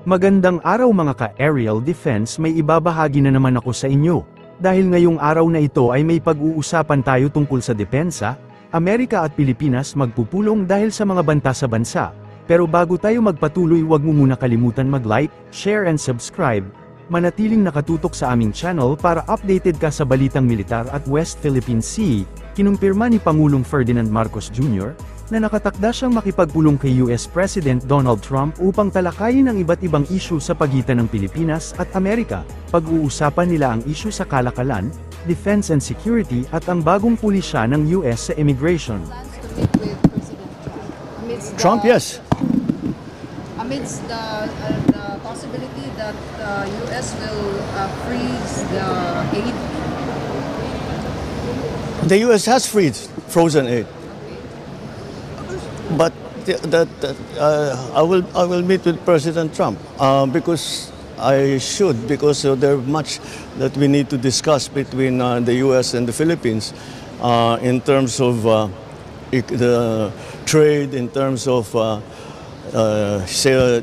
Magandang araw mga ka-aerial defense, may ibabahagi na naman ako sa inyo. Dahil ngayong araw na ito ay may pag-uusapan tayo tungkol sa depensa, Amerika at Pilipinas magpupulong dahil sa mga banta sa bansa. Pero bago tayo magpatuloy, huwag mo muna kalimutan mag-like, share and subscribe. Manatiling nakatutok sa aming channel para updated ka sa balitang militar at West Philippine Sea. Kinumpirma ni Pangulong Ferdinand Marcos Jr. na nakatakda siyang makipagpulong kay US President Donald Trump upang talakayin ang iba't ibang isyu sa pagitan ng Pilipinas at Amerika. Pag-uusapan nila ang isyu sa kalakalan, defense and security at ang bagong pulisya ng US sa immigration. Trump, yes. Amidst the possibility that the US will freeze the aid. The U.S. has frozen aid, but I will meet with President Trump because there are much that we need to discuss between the U.S. and the Philippines in terms of the trade, in terms of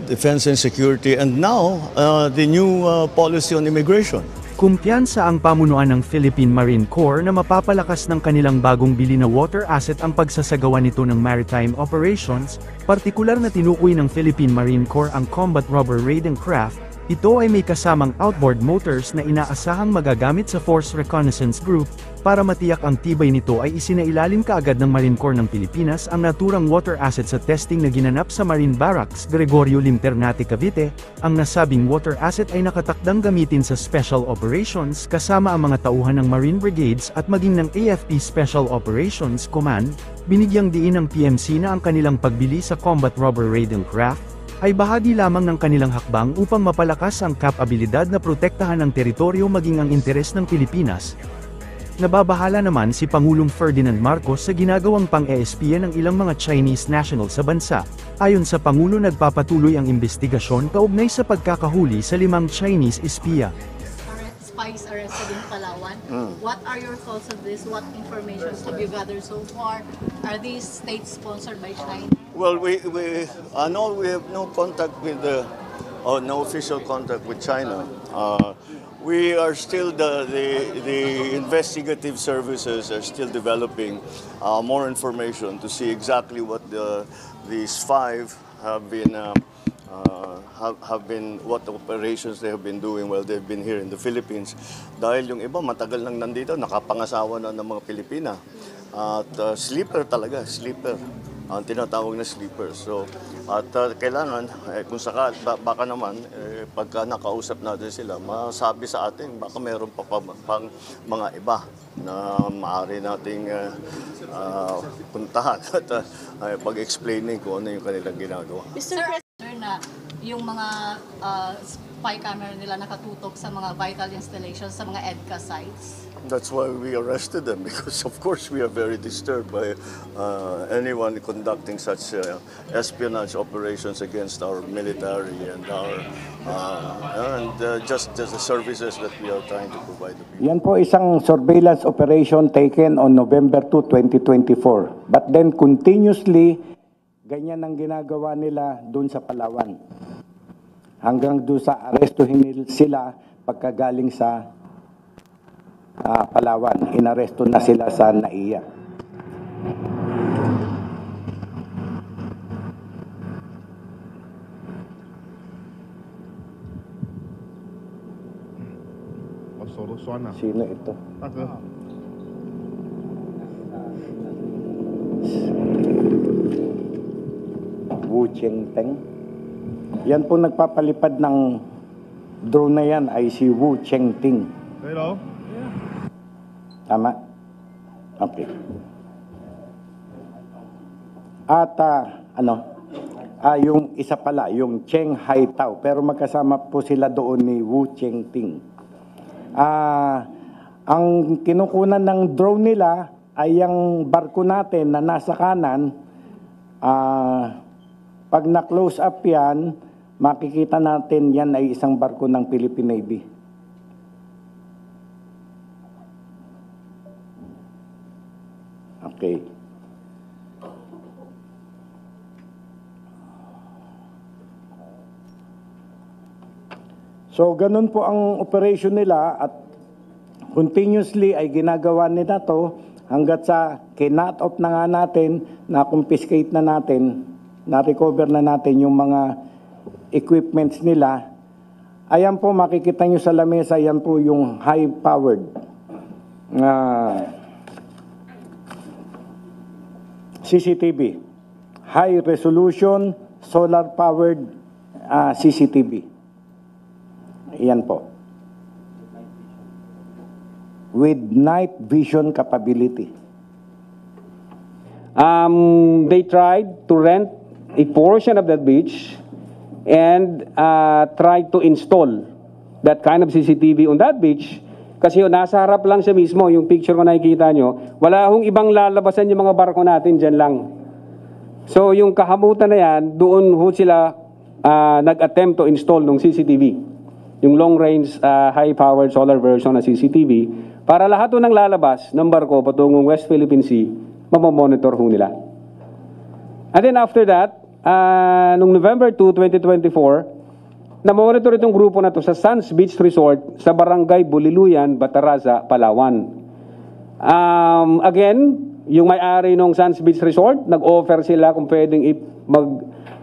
defense and security, and now the new policy on immigration. Kumpiyansa ang pamunuan ng Philippine Marine Corps na mapapalakas ng kanilang bagong bili na water asset ang pagsasagawa nito ng maritime operations, partikular na tinukoy ng Philippine Marine Corps ang Combat Rubber Raiding Craft. Ito ay may kasamang outboard motors na inaasahang magagamit sa Force Reconnaissance Group. Para matiyak ang tibay nito ay isinailalim kaagad ng Marine Corps ng Pilipinas ang naturang water asset sa testing na ginanap sa Marine Barracks Gregorio Limternate, Cavite. Ang nasabing water asset ay nakatakdang gamitin sa Special Operations kasama ang mga tauhan ng Marine Brigades at maging ng AFP Special Operations Command. Binigyang diin ng PMC na ang kanilang pagbili sa Combat Rubber Raiding Craft ay bahagi lamang ng kanilang hakbang upang mapalakas ang kapabilidad na protektahan ang teritoryo maging ang interes ng Pilipinas. Nababahala naman si Pangulong Ferdinand Marcos sa ginagawang pang-eespiya ng ilang mga Chinese national sa bansa. Ayon sa Pangulo, nagpapatuloy ang investigasyon kaugnay sa pagkakahuli sa 5 Chinese espiya. Spies arrested in Palawan. What are your thoughts on this? What information have you gathered so far? Are these states sponsored by China? Well, we have no contact with no official contact with China. We are still the investigative services are still developing more information to see exactly what these 5 have been what operations they have been doing while they've been here in the Philippines. Dahil yung iba matagal nang nandito, nakapangasawa na ng mga Pilipina. At sleeper talaga, sleeper. Ang tinatawag na sleeper. So, at kailangan, kung sakal, baka naman, pagka nakausap natin sila, masabi sa atin, baka meron pang mga iba na maaari nating puntahan at pag-explaining kung ano yung kanilang ginagawa. Mr. President, na yung mga spy camera nila nakatutok sa mga vital installations, sa mga EDCA sites? That's why we arrested them, because of course we are very disturbed by anyone conducting such espionage operations against our military and just the services that we are trying to provide the people. Yan po isang surveillance operation taken on November 2, 2024. But then continuously, ganyan ang ginagawa nila dun sa Palawan. Hanggang doon sa arestuhin sila pagkagaling sa Palawan. Inaresto na sila sa NAIA. Sino ito? Wu Chengteng. Yan po nagpapalipad ng drone na yan ay si Wu Chengting. Hello? Tama? Okay. At yung isa pala, yung Cheng Haitao, pero magkasama po sila doon ni Wu Chengting. Ang kinukunan ng drone nila ay yung barko natin na nasa kanan. Pag na-close up yan, makikita natin yan ay isang barko ng Philippine Navy. Okay. So ganun po ang operation nila at continuously ay ginagawa nila to hanggat sa kinut off na nga natin, na-confiscate na natin, na-recover na natin yung mga equipments nila. Ayan po, makikita nyo sa lamesa, ayan po yung high-powered CCTV. High-resolution, solar-powered CCTV. Ayan po. With night vision capability. They tried to rent a portion of that beach and tried to install that kind of CCTV on that beach kasi yun, nasa harap lang siya mismo, yung picture ko nakikita nyo, wala hong ibang lalabasan yung mga barko natin, dyan lang. So yung kahamutan na yan, doon ho sila nag-attempt to install ng CCTV, yung long-range high-powered solar version ng CCTV, para lahat ho ng lalabas ng barko patungong West Philippine Sea, mamamonitor ho nila. And then after that, noong November 2, 2024, na-monitor itong grupo na to sa Sands Beach Resort sa Barangay Buliluyan, Bataraza, Palawan. Again, yung may-ari ng Sands Beach Resort, nag-offer sila kung pwedeng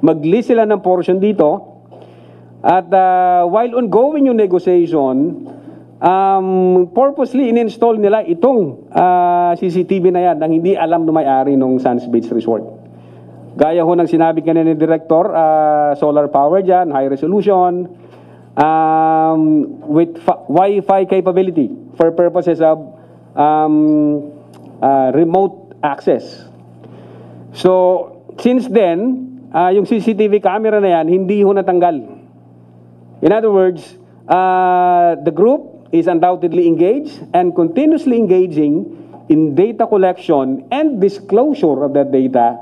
mag-lease sila ng portion dito. At while ongoing yung negotiation, purposely in-install nila itong CCTV na yan nang hindi alam ng may-ari ng Sands Beach Resort. Gaya ho ng sinabi kanina ni Director, solar power dyan, high resolution, with Wi-Fi capability for purposes of remote access. So, since then, yung CCTV camera na yan, hindi ho natanggal. In other words, the group is undoubtedly engaged and continuously engaging in data collection and disclosure of that data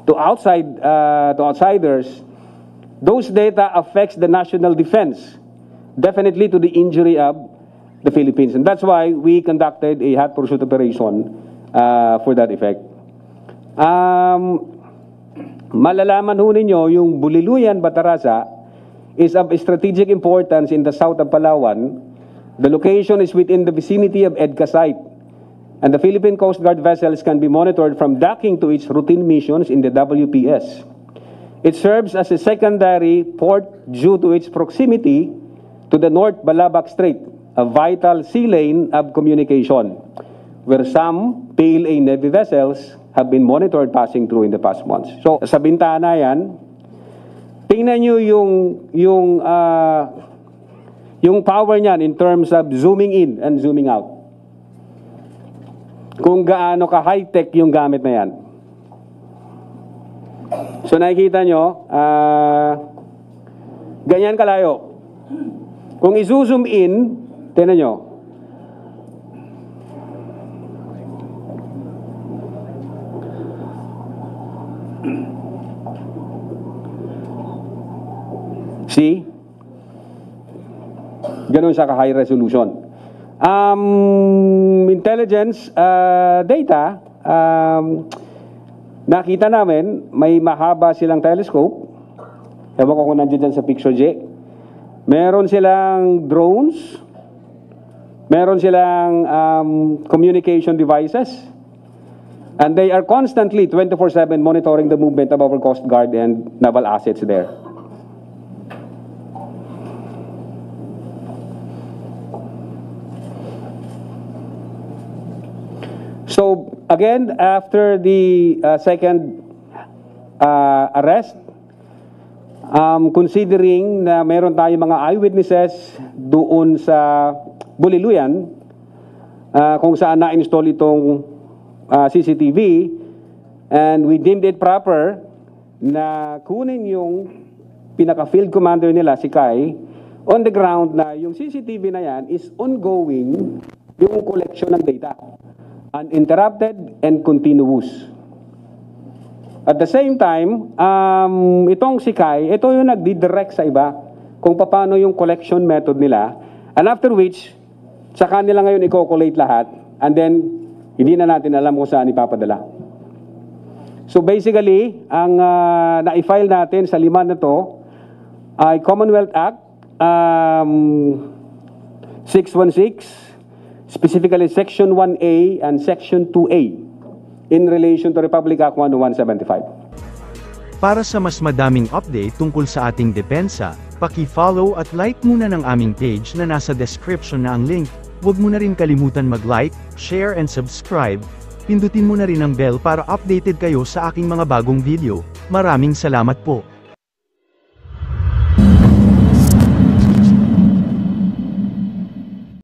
to outsiders. Those data affects the national defense, definitely to the injury of the Philippines. And that's why we conducted a hot pursuit operation for that effect. Malalaman ho ninyo, yung Buliluyan, Bataraza is of strategic importance in the south of Palawan. The location is within the vicinity of EDCA site. And the Philippine Coast Guard vessels can be monitored from docking to its routine missions in the WPS. It serves as a secondary port due to its proximity to the North Balabac Strait, a vital sea lane of communication, where some PLA Navy vessels have been monitored passing through in the past months. So, sa bintana yan, tingnan nyo yung power niyan in terms of zooming in and zooming out. Kung gaano ka high-tech yung gamit na yan. So nakikita nyo, ganyan kalayo. Kung i-zoom in, tingnan nyo. See? Ganun siya ka-high resolution. Intelligence data, nakita namin may mahaba silang telescope. Ewan ko kung nandiyan dyan sa picture, J. Meron silang drones. Meron silang communication devices. And they are constantly 24/7 monitoring the movement of our Coast Guard and naval assets there. So, again, after the second arrest, considering na meron tayong mga eyewitnesses doon sa Buliluyan, kung saan na-install itong CCTV, and we deemed it proper na kunin yung pinaka-field commander nila, si Kai, on the ground na yung CCTV na yan is ongoing yung collection ng data. Uninterrupted and continuous. At the same time, itong si Kai, ito yung nagdidirect sa iba kung paano yung collection method nila. And after which, saka nila ngayon i-collate lahat and then hindi na natin alam kung saan ipapadala. So basically, ang na-file natin sa 5 na to ay Commonwealth Act 616, specifically Section 1A and Section 2A in relation to Republic Act 10175. Para sa mas madaming update tungkol sa ating depensa, paki-follow at like muna ng aming page na nasa description na ang link. Huwag mo na rin kalimutan mag-like, share and subscribe. Pindutin mo na rin ang bell para updated kayo sa aking mga bagong video. Maraming salamat po.